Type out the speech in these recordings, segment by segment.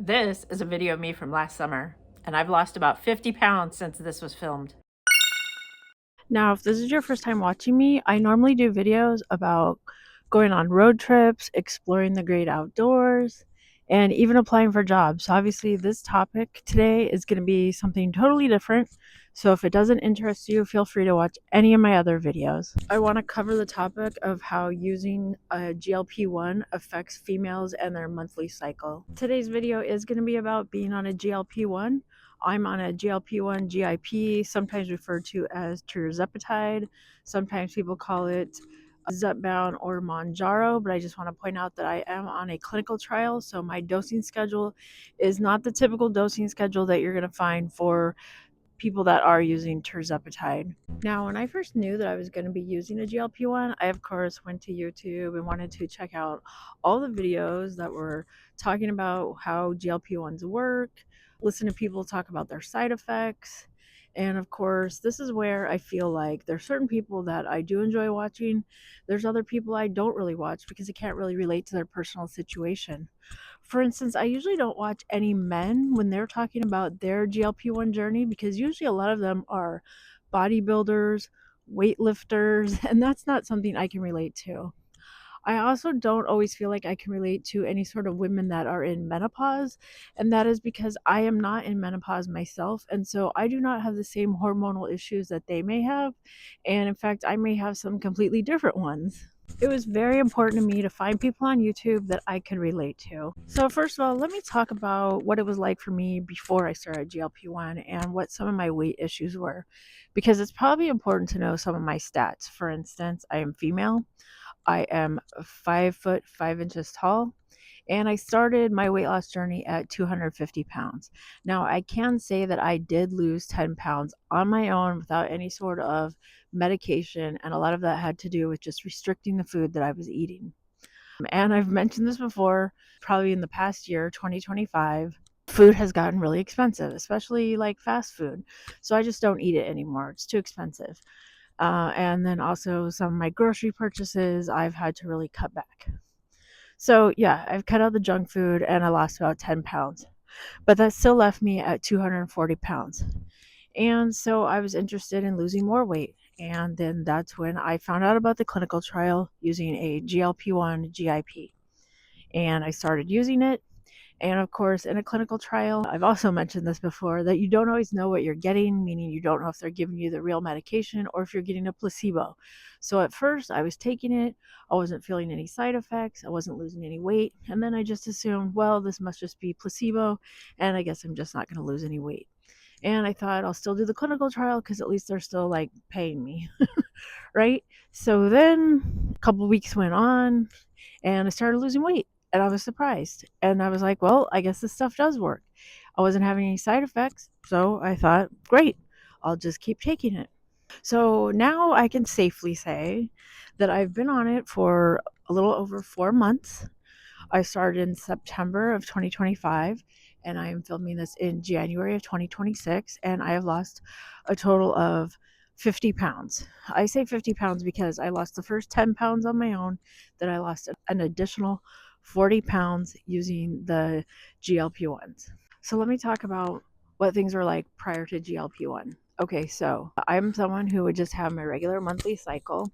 This is a video of me from last summer, and I've lost about 50 pounds since this was filmed. Now, if this is your first time watching me, I normally do videos about going on road trips, exploring the great outdoors, and even applying for jobs. So obviously, this topic today is going to be something totally different. So if it doesn't interest you, feel free to watch any of my other videos. I want to cover the topic of how using a GLP-1 affects females and their monthly cycle. Today's video is going to be about being on a GLP-1. I'm on a GLP-1 GIP, sometimes referred to as Tirzepatide. Sometimes people call it Zepbound or Mounjaro, but I just want to point out that I am on a clinical trial, so my dosing schedule is not the typical dosing schedule that you're going to find for people that are using Tirzepatide. Now, when I first knew that I was going to be using a GLP-1, I of course went to YouTube and wanted to check out all the videos that were talking about how GLP-1s work, listen to people talk about their side effects. And of course, this is where I feel like there's certain people that I do enjoy watching. There's other people I don't really watch because I can't really relate to their personal situation. For instance, I usually don't watch any men when they're talking about their GLP-1 journey because usually a lot of them are bodybuilders, weightlifters, and that's not something I can relate to. I also don't always feel like I can relate to any sort of women that are in menopause, and that is because I am not in menopause myself, and so I do not have the same hormonal issues that they may have, and in fact, I may have some completely different ones. It was very important to me to find people on YouTube that I could relate to. So, first of all, let me talk about what it was like for me before I started GLP-1 and what some of my weight issues were, because it's probably important to know some of my stats. For instance, I am female. I am 5 foot 5 inches tall, and I started my weight loss journey at 250 pounds. Now, I can say that I did lose 10 pounds on my own without any sort of medication, and a lot of that had to do with just restricting the food that I was eating. And I've mentioned this before, probably in the past year, 2025. Food has gotten really expensive, especially like fast food. So I just don't eat it anymore. It's too expensive. And then also some of my grocery purchases, I've had to really cut back. So yeah, I've cut out the junk food and I lost about 10 pounds, but that still left me at 240 pounds. And so I was interested in losing more weight. And then that's when I found out about the clinical trial using a GLP-1 GIP. And I started using it. And of course, in a clinical trial, I've also mentioned this before, that you don't always know what you're getting, meaning you don't know if they're giving you the real medication or if you're getting a placebo. So at first, I was taking it, I wasn't feeling any side effects, I wasn't losing any weight, and then I just assumed, well, this must just be placebo, and I guess I'm just not going to lose any weight. And I thought I'll still do the clinical trial because at least they're still like paying me, right? So then a couple weeks went on and I started losing weight and I was surprised. And I was like, well, I guess this stuff does work. I wasn't having any side effects. So I thought, great, I'll just keep taking it. So now I can safely say that I've been on it for a little over 4 months. I started in September of 2025 and I am filming this in January of 2026 and I have lost a total of 50 pounds. I say 50 pounds because I lost the first 10 pounds on my own, then I lost an additional 40 pounds using the GLP-1s. So let me talk about what things were like prior to GLP-1. Okay, so I'm someone who would just have my regular monthly cycle,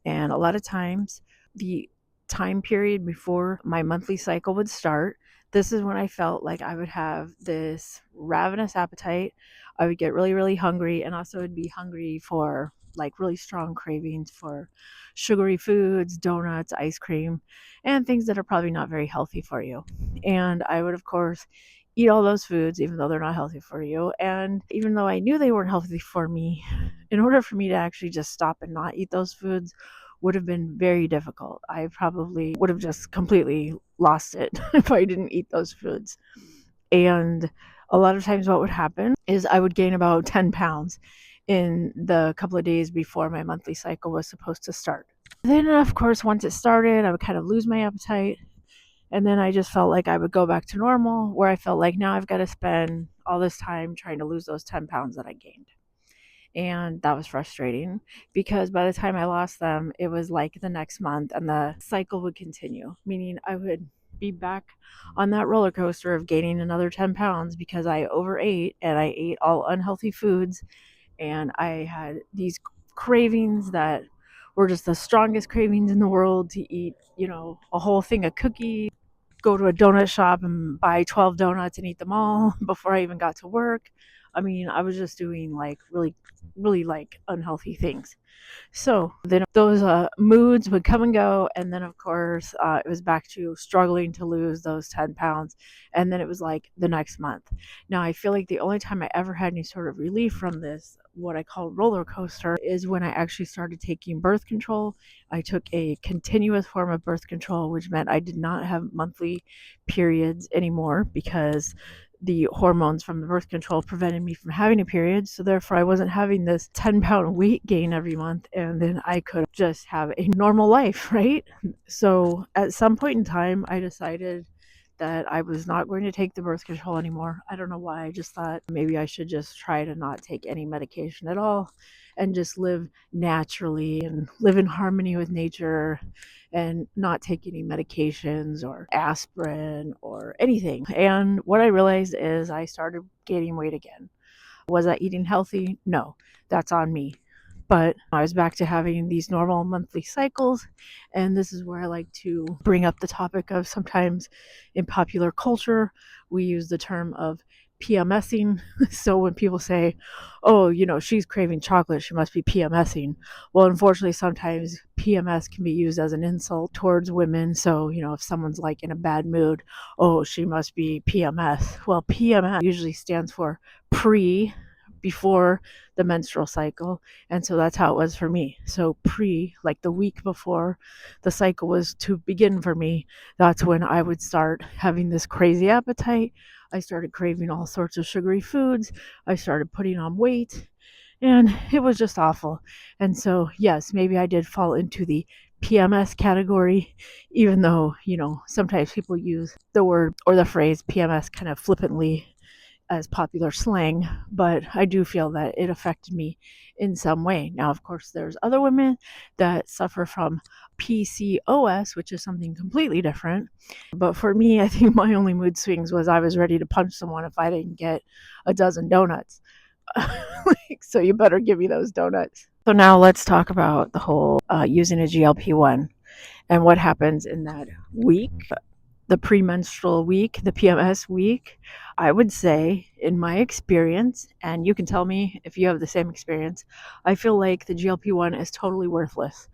and a lot of times the time period before my monthly cycle would start, this is when I felt like I would have this ravenous appetite. I would get really, really hungry, and also would be hungry for like really strong cravings for sugary foods, donuts, ice cream, and things that are probably not very healthy for you. And I would, of course, eat all those foods, even though they're not healthy for you. And even though I knew they weren't healthy for me, in order for me to actually just stop and not eat those foods would have been very difficult. I probably would have just completely lost it if I didn't eat those foods. And a lot of times, what would happen is I would gain about 10 pounds in the couple of days before my monthly cycle was supposed to start. Then, of course, once it started, I would kind of lose my appetite. And then I just felt like I would go back to normal, where I felt like now I've got to spend all this time trying to lose those 10 pounds that I gained. And that was frustrating because by the time I lost them, it was like the next month and the cycle would continue, meaning I would be back on that roller coaster of gaining another 10 pounds because I overate and I ate all unhealthy foods, and I had these cravings that were just the strongest cravings in the world to eat, a whole thing of cookies, go to a donut shop and buy 12 donuts and eat them all before I even got to work. I mean, I was just doing like really, really like unhealthy things. So then those moods would come and go. And then, of course, it was back to struggling to lose those 10 pounds. And then it was like the next month. Now, I feel like the only time I ever had any sort of relief from this, what I call roller coaster, is when I actually started taking birth control. I took a continuous form of birth control, which meant I did not have monthly periods anymore because the hormones from the birth control prevented me from having a period. So therefore I wasn't having this 10-pound weight gain every month, and then I could just have a normal life, right? So at some point in time I decided that I was not going to take the birth control anymore. I don't know why. I just thought maybe I should just try to not take any medication at all and just live naturally and live in harmony with nature and not take any medications or aspirin or anything. And what I realized is I started gaining weight again. Was I eating healthy? No, that's on me. But I was back to having these normal monthly cycles. And this is where I like to bring up the topic of, sometimes in popular culture, we use the term of PMSing. So when people say, oh, she's craving chocolate, she must be PMSing. Well, unfortunately, sometimes PMS can be used as an insult towards women. So, if someone's like in a bad mood, oh, she must be PMS. Well, PMS usually stands for before the menstrual cycle. And so that's how it was for me. So like the week before the cycle was to begin for me, that's when I would start having this crazy appetite. I started craving all sorts of sugary foods. I started putting on weight, and it was just awful. And so, yes, maybe I did fall into the PMS category, even though, sometimes people use the word or the phrase PMS kind of flippantly as popular slang, but I do feel that it affected me in some way. Now, of course, there's other women that suffer from PCOS, which is something completely different. But for me, I think my only mood swings was I was ready to punch someone if I didn't get a dozen donuts. So you better give me those donuts. So now let's talk about the whole using a GLP-1 and what happens in that week, the premenstrual week, the PMS week. I would say, in my experience, and you can tell me if you have the same experience, I feel like the GLP-1 is totally worthless.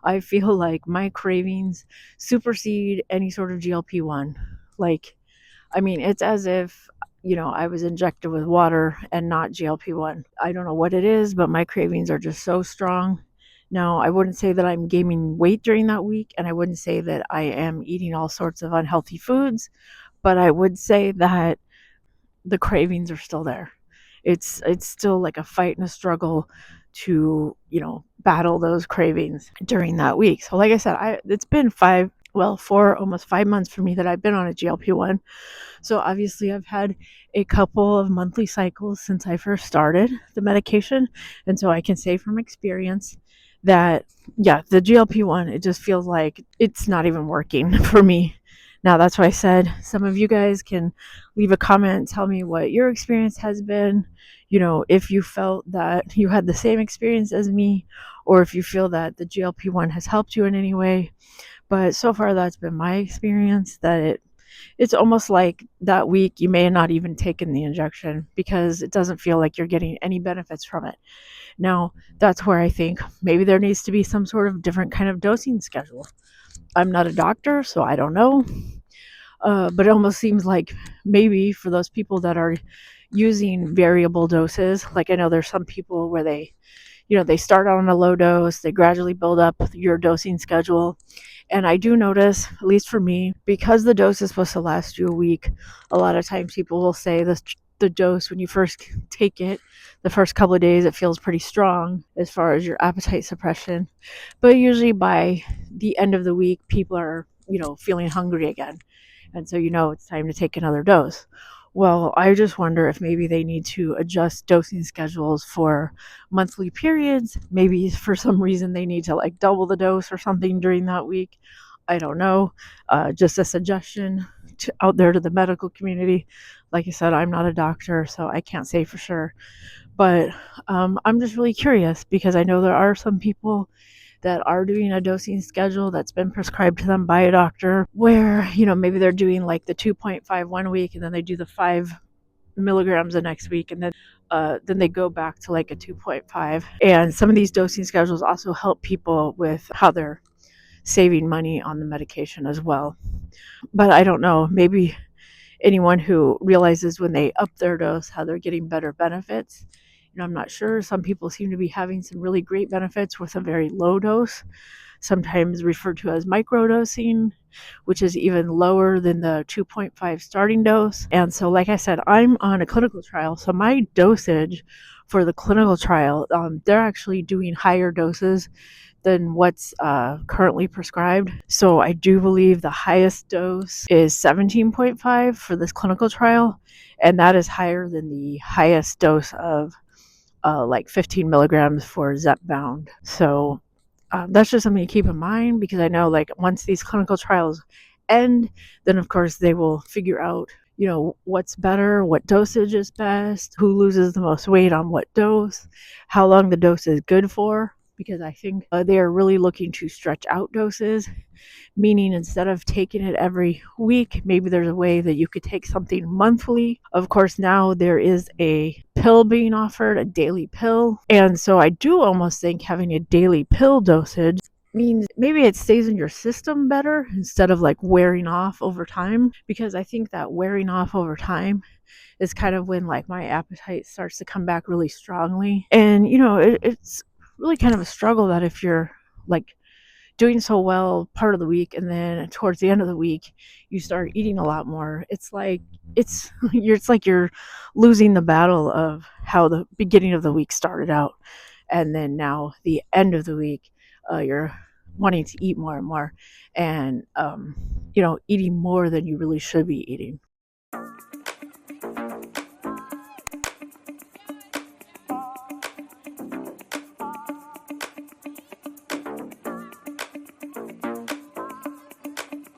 I feel like my cravings supersede any sort of GLP-1. It's as if, I was injected with water and not GLP-1. I don't know what it is, but my cravings are just so strong. Now, I wouldn't say that I'm gaining weight during that week, and I wouldn't say that I am eating all sorts of unhealthy foods, but I would say that the cravings are still there. It's still like a fight and a struggle to, battle those cravings during that week. So like I said, it's been 4, almost 5 months for me that I've been on a GLP-1. So obviously I've had a couple of monthly cycles since I first started the medication. And so I can say from experience that, yeah, the GLP-1, it just feels like it's not even working for me. Now, that's why I said some of you guys can leave a comment and tell me what your experience has been. If you felt that you had the same experience as me, or if you feel that the GLP-1 has helped you in any way. But so far, that's been my experience, that it's almost like that week you may have not even taken the injection because it doesn't feel like you're getting any benefits from it. Now, that's where I think maybe there needs to be some sort of different kind of dosing schedule. I'm not a doctor, so I don't know. But it almost seems like maybe for those people that are using variable doses, like I know there's some people where they start out on a low dose, they gradually build up your dosing schedule. And I do notice, at least for me, because the dose is supposed to last you a week, a lot of times people will say the dose, when you first take it, the first couple of days, it feels pretty strong as far as your appetite suppression. But usually by the end of the week, people are, feeling hungry again. And so, it's time to take another dose. Well, I just wonder if maybe they need to adjust dosing schedules for monthly periods. Maybe for some reason they need to like double the dose or something during that week. I don't know. Just a suggestion out there to the medical community. Like I said, I'm not a doctor, so I can't say for sure. But I'm just really curious because I know there are some people that are doing a dosing schedule that's been prescribed to them by a doctor where, maybe they're doing like the 2.5 one week and then they do the 5 milligrams the next week, and then they go back to like a 2.5. And some of these dosing schedules also help people with how they're saving money on the medication as well. But I don't know, maybe anyone who realizes when they up their dose how they're getting better benefits. I'm not sure. Some people seem to be having some really great benefits with a very low dose, sometimes referred to as microdosing, which is even lower than the 2.5 starting dose. And so, like I said, I'm on a clinical trial. So my dosage for the clinical trial, they're actually doing higher doses than what's currently prescribed. So I do believe the highest dose is 17.5 for this clinical trial, and that is higher than the highest dose of like 15 milligrams for Zepbound. So that's just something to keep in mind, because I know like once these clinical trials end, then of course they will figure out what's better, what dosage is best, who loses the most weight on what dose, how long the dose is good for, because I think they are really looking to stretch out doses, meaning instead of taking it every week, maybe there's a way that you could take something monthly. Of course, now there is a pill being offered, a daily pill. And so I do almost think having a daily pill dosage means maybe it stays in your system better instead of like wearing off over time, because I think that wearing off over time is kind of when like my appetite starts to come back really strongly. And it's really kind of a struggle that if you're like doing so well part of the week and then towards the end of the week you start eating a lot more, it's like you're losing the battle of how the beginning of the week started out, and then now the end of the week you're wanting to eat more and more, and eating more than you really should be eating.